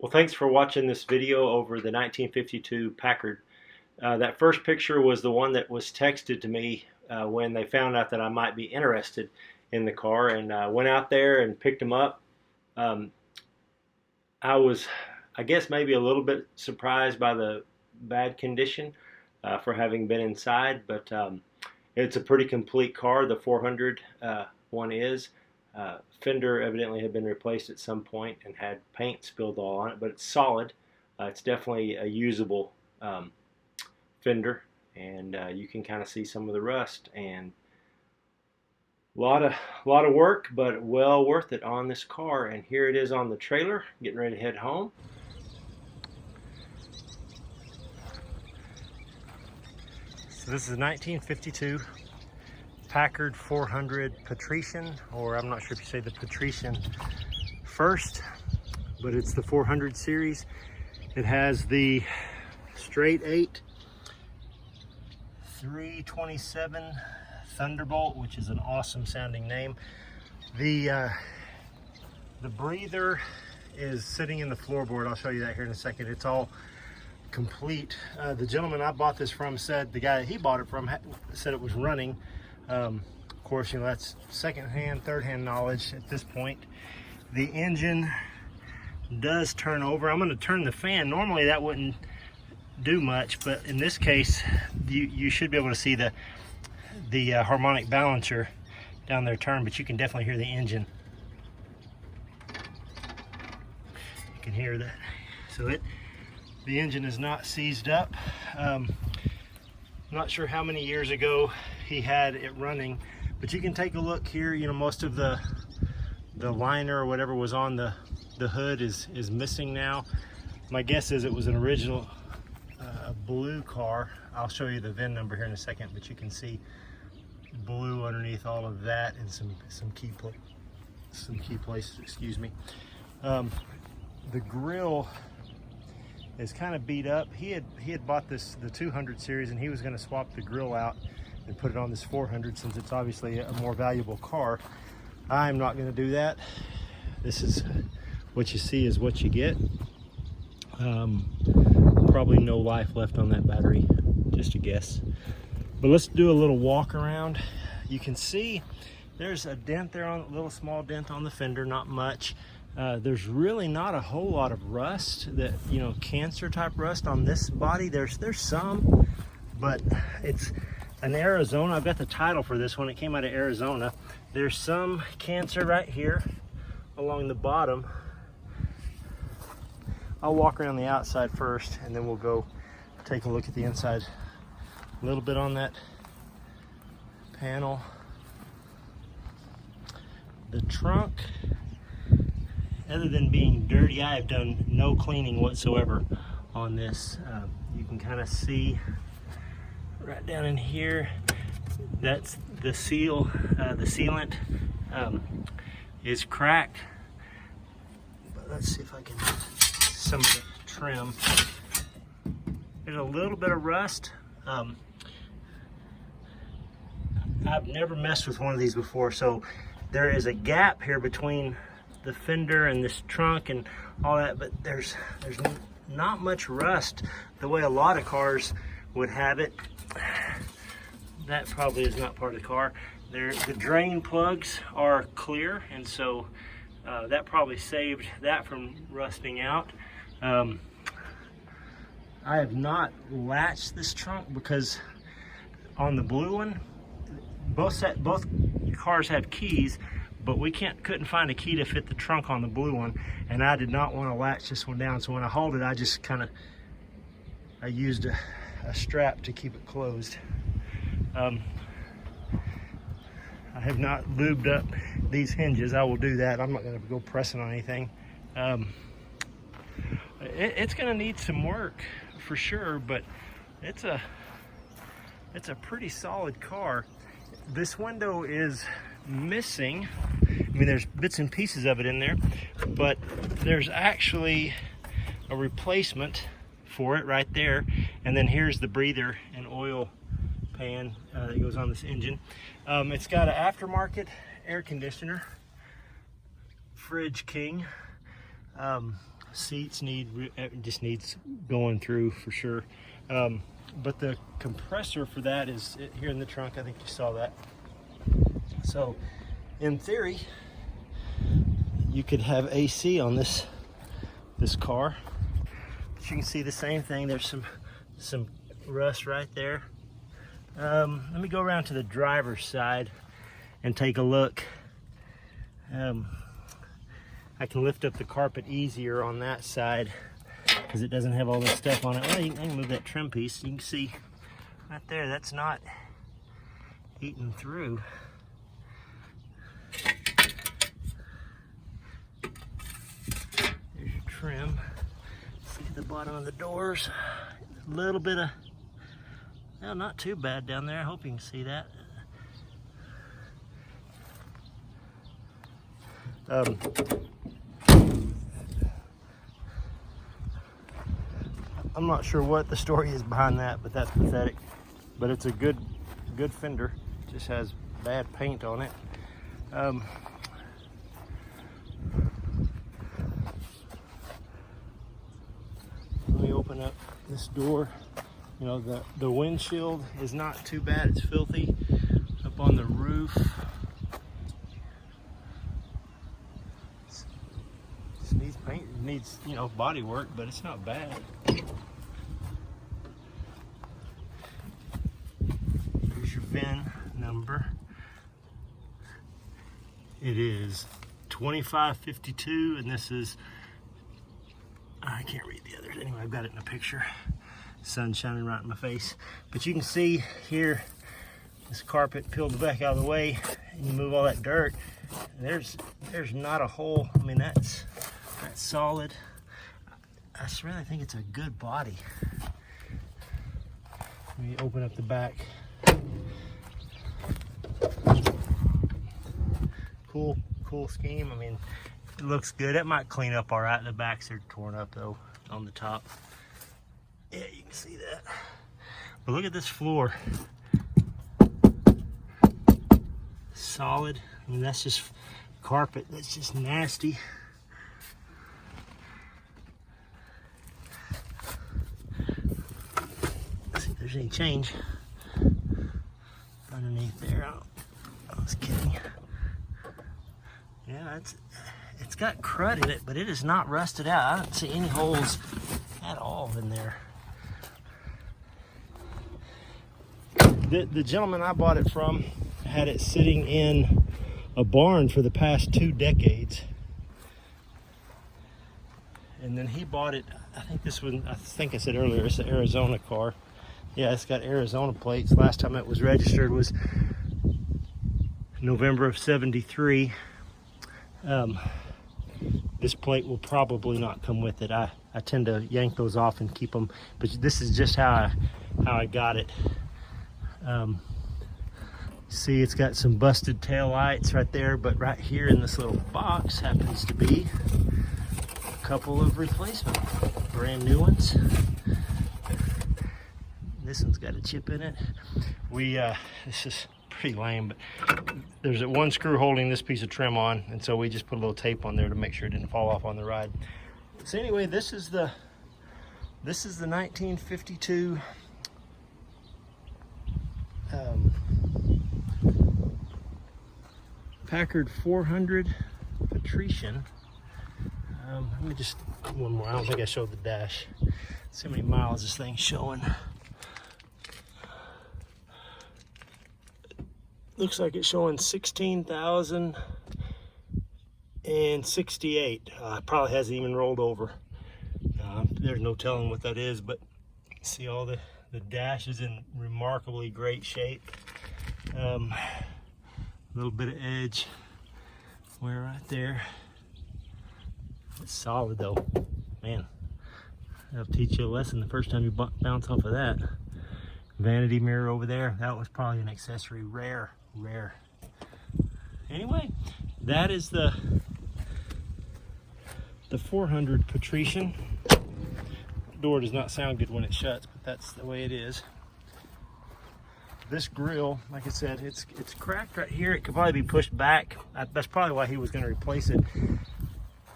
Well, thanks for watching this video over the 1952 Packard. That first picture was the one that was texted to me when they found out that I might be interested in the car, and went out there and picked them up. I was, I guess, maybe a little bit surprised by the bad condition for having been inside, but it's a pretty complete car. The 400 one is. Fender evidently had been replaced at some point and had paint spilled all on it, but it's solid. It's definitely a usable fender, and you can kind of see some of the rust, and a lot of work, but well worth it on this car. And here it is on the trailer, getting ready to head home. So this is a 1952 Packard 400 Patrician, or I'm not sure if you say the Patrician first, but it's the 400 series. It has the straight 8 327 Thunderbolt, which is an awesome sounding name. The breather is sitting in the floorboard. I'll show you that here in a second. It's all complete. The gentleman I bought this from said, the guy that he bought it from said it was running. Of course, you know, that's second-hand, third-hand knowledge at this point. The engine does turn over. I'm going to turn the fan. Normally that wouldn't do much, but in this case, you should be able to see the harmonic balancer down there turn, but you can definitely hear the engine. You can hear that. So the engine is not seized up. I'm not sure how many years ago he had it running, but you can take a look here. You know, most of the liner or whatever was on the hood is missing now. My guess is it was an original blue car. I'll show you the VIN number here in a second, but you can see blue underneath all of that, and some key places. Excuse me. The grill is kind of beat up. He had bought the 200 series, and he was going to swap the grill out and put it on this 400 since it's obviously a more valuable car. I'm not going to do that. This is what you see is what you get. Probably no life left on that battery, just a guess. But let's do a little walk around. You can see there's a dent there, a little small dent on the fender, not much. There's really not a whole lot of rust, that, you know, cancer type rust on this body. There's some, but it's an Arizona. I've got the title for this one. It came out of Arizona. There's some cancer right here along the bottom. I'll walk around the outside first, and then we'll go take a look at the inside. A little bit on that panel. The trunk, other than being dirty, I have done no cleaning whatsoever on this. You can kind of see right down in here, that's the seal. The sealant is cracked, but let's see if I can get some of the trim. There's a little bit of rust. I've never messed with one of these before, so there is a gap here between the fender and this trunk and all that, but there's not much rust the way a lot of cars would have it. That probably is not part of the car. The drain plugs are clear, and so that probably saved that from rusting out. I have not latched this trunk because on the blue one, both cars have keys, but we couldn't find a key to fit the trunk on the blue one, and I did not want to latch this one down. So when I hauled it, I just I used a strap to keep it closed. I have not lubed up these hinges. I will do that. I'm not going to go pressing on anything. It's going to need some work for sure, but it's a pretty solid car. This window is missing. I mean, there's bits and pieces of it in there, but there's actually a replacement for it right there. And then here's the breather and oil pan that goes on this engine. It's got an aftermarket air conditioner, Fridge King. Seats just needs going through for sure. But the compressor for that is here in the trunk. I think you saw that. So in theory, you could have AC on this car. But you can see the same thing. There's some rust right there. Let me go around to the driver's side and take a look. I can lift up the carpet easier on that side because it doesn't have all this stuff on it. Well, I can move that trim piece. You can see right there, that's not eating through. There's your trim. See the bottom of the doors. A little bit of, well, not too bad down there. I hope you can see that. I'm not sure what the story is behind that, but that's pathetic. But it's a good fender. It just has bad paint on it. Let me open up this door. You know, the windshield is not too bad. It's filthy. Up on the roof, it needs paint. It needs, you know, body work, but it's not bad. Here's your VIN number. It is 2552, and this is, I can't read the others. Anyway, I've got it in a picture. Sun shining right in my face. But you can see here, this carpet peeled back out of the way, and you move all that dirt. There's not a hole. I mean, that's solid. I really think it's a good body. Let me open up the back. Cool scheme. I mean, it looks good. It might clean up all right. The backs are torn up though on the top. Yeah, you can see that. But look at this floor. Solid. I mean, that's just carpet. That's just nasty. Let's see if there's any change underneath there. I was kidding. Yeah, it's got crud in it, but it is not rusted out. I don't see any holes at all in there. The gentleman I bought it from had it sitting in a barn for the past 2 decades. And then he bought it, I think this one, I think I said earlier, it's an Arizona car. Yeah, it's got Arizona plates. Last time it was registered was November of '73. This plate will probably not come with it. I tend to yank those off and keep them, but this is just how I got it. See, it's got some busted tail lights right there, but right here in this little box happens to be a couple of replacement brand new ones. This one's got a chip in it. This is pretty lame, but there's one screw holding this piece of trim on, and so we just put a little tape on there to make sure it didn't fall off on the ride. So anyway, this is the 1952 Packard 400 Patrician. Let me just, one more. I don't think I showed the dash. See how many miles this thing's showing. Looks like it's showing 16,068. Probably hasn't even rolled over. There's no telling what that is, but see all the dash is in remarkably great shape. A little bit of edge wear right there. It's solid though. Man, that'll teach you a lesson the first time you bounce off of that. Vanity mirror over there, that was probably an accessory. Rare. Anyway, that is the 400 Patrician. Door does not sound good when it shuts, but that's the way it is. This grill, like I said, it's cracked right here. It could probably be pushed back. That's probably why he was going to replace it.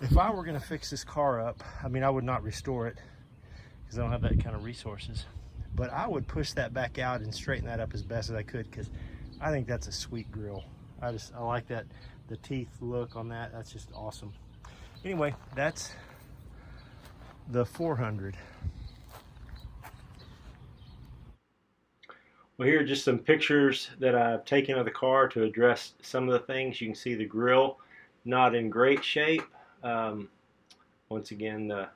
if I were going to fix this car up, I mean, I would not restore it because I don't have that kind of resources, but I would push that back out and straighten that up as best as I could, because I think that's a sweet grill. I like that, the teeth look on that. That's just awesome. Anyway, that's the 400. Well, here are just some pictures that I've taken of the car to address some of the things. You can see the grill not in great shape. Once again, the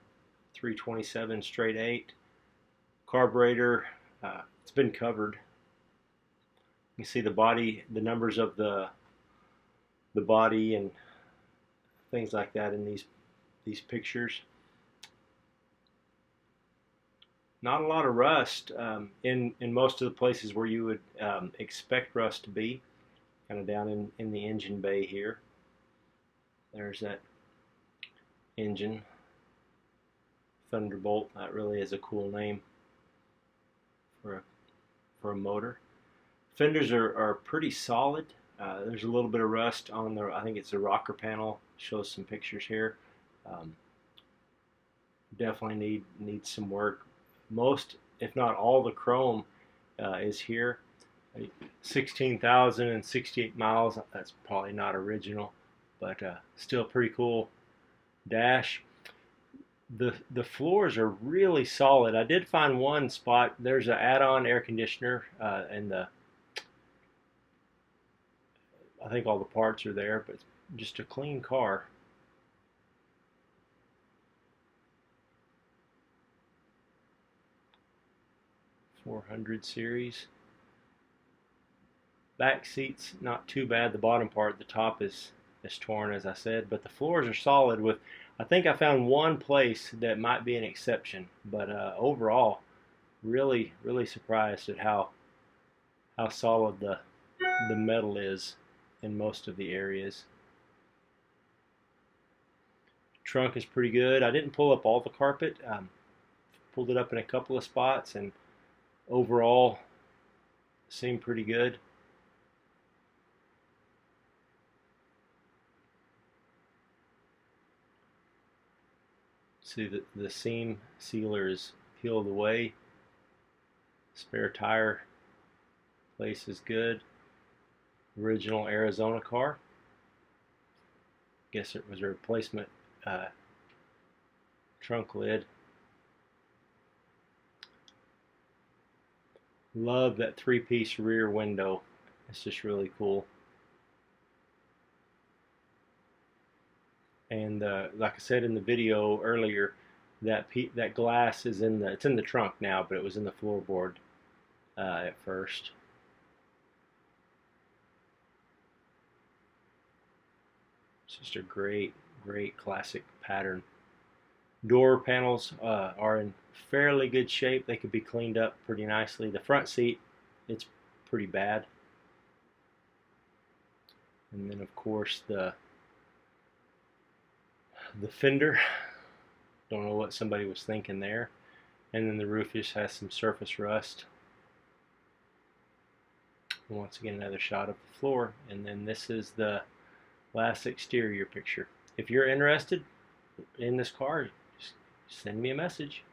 327 straight 8 carburetor, it's been covered. You can see the body, the numbers of the body and things like that in these pictures. Not a lot of rust in most of the places where you would expect rust to be, kind of down in the engine bay here. There's that engine, Thunderbolt. That really is a cool name for a motor. Fenders are pretty solid. There's a little bit of rust on the, I think it's the rocker panel. Shows some pictures here. Definitely needs some work. Most, if not all, the chrome is here. 16,068 miles. That's probably not original, but still pretty cool dash. The floors are really solid. I did find one spot. There's an add-on air conditioner, and I think all the parts are there, but just a clean car. .400 series. Back seats not too bad. The bottom part, the top is torn, as I said, but the floors are solid. With, I think I found one place that might be an exception, but overall, really surprised at how solid the metal is in most of the areas. Trunk is pretty good. I didn't pull up all the carpet. Pulled it up in a couple of spots, and overall seemed pretty good. See that the seam sealer is peeled away. Spare tire place is good. Original Arizona car. Guess it was a replacement trunk lid. Love that 3-piece rear window. It's just really cool. And like I said in the video earlier, that glass is it's in the trunk now, but it was in the floorboard at first. It's just a great classic pattern. Door panels are in fairly good shape. They could be cleaned up pretty nicely. The front seat, it's pretty bad. And then of course the fender, don't know what somebody was thinking there. And then the roof just has some surface rust. And once again, another shot of the floor. And then this is the last exterior picture. If you're interested in this car, just send me a message.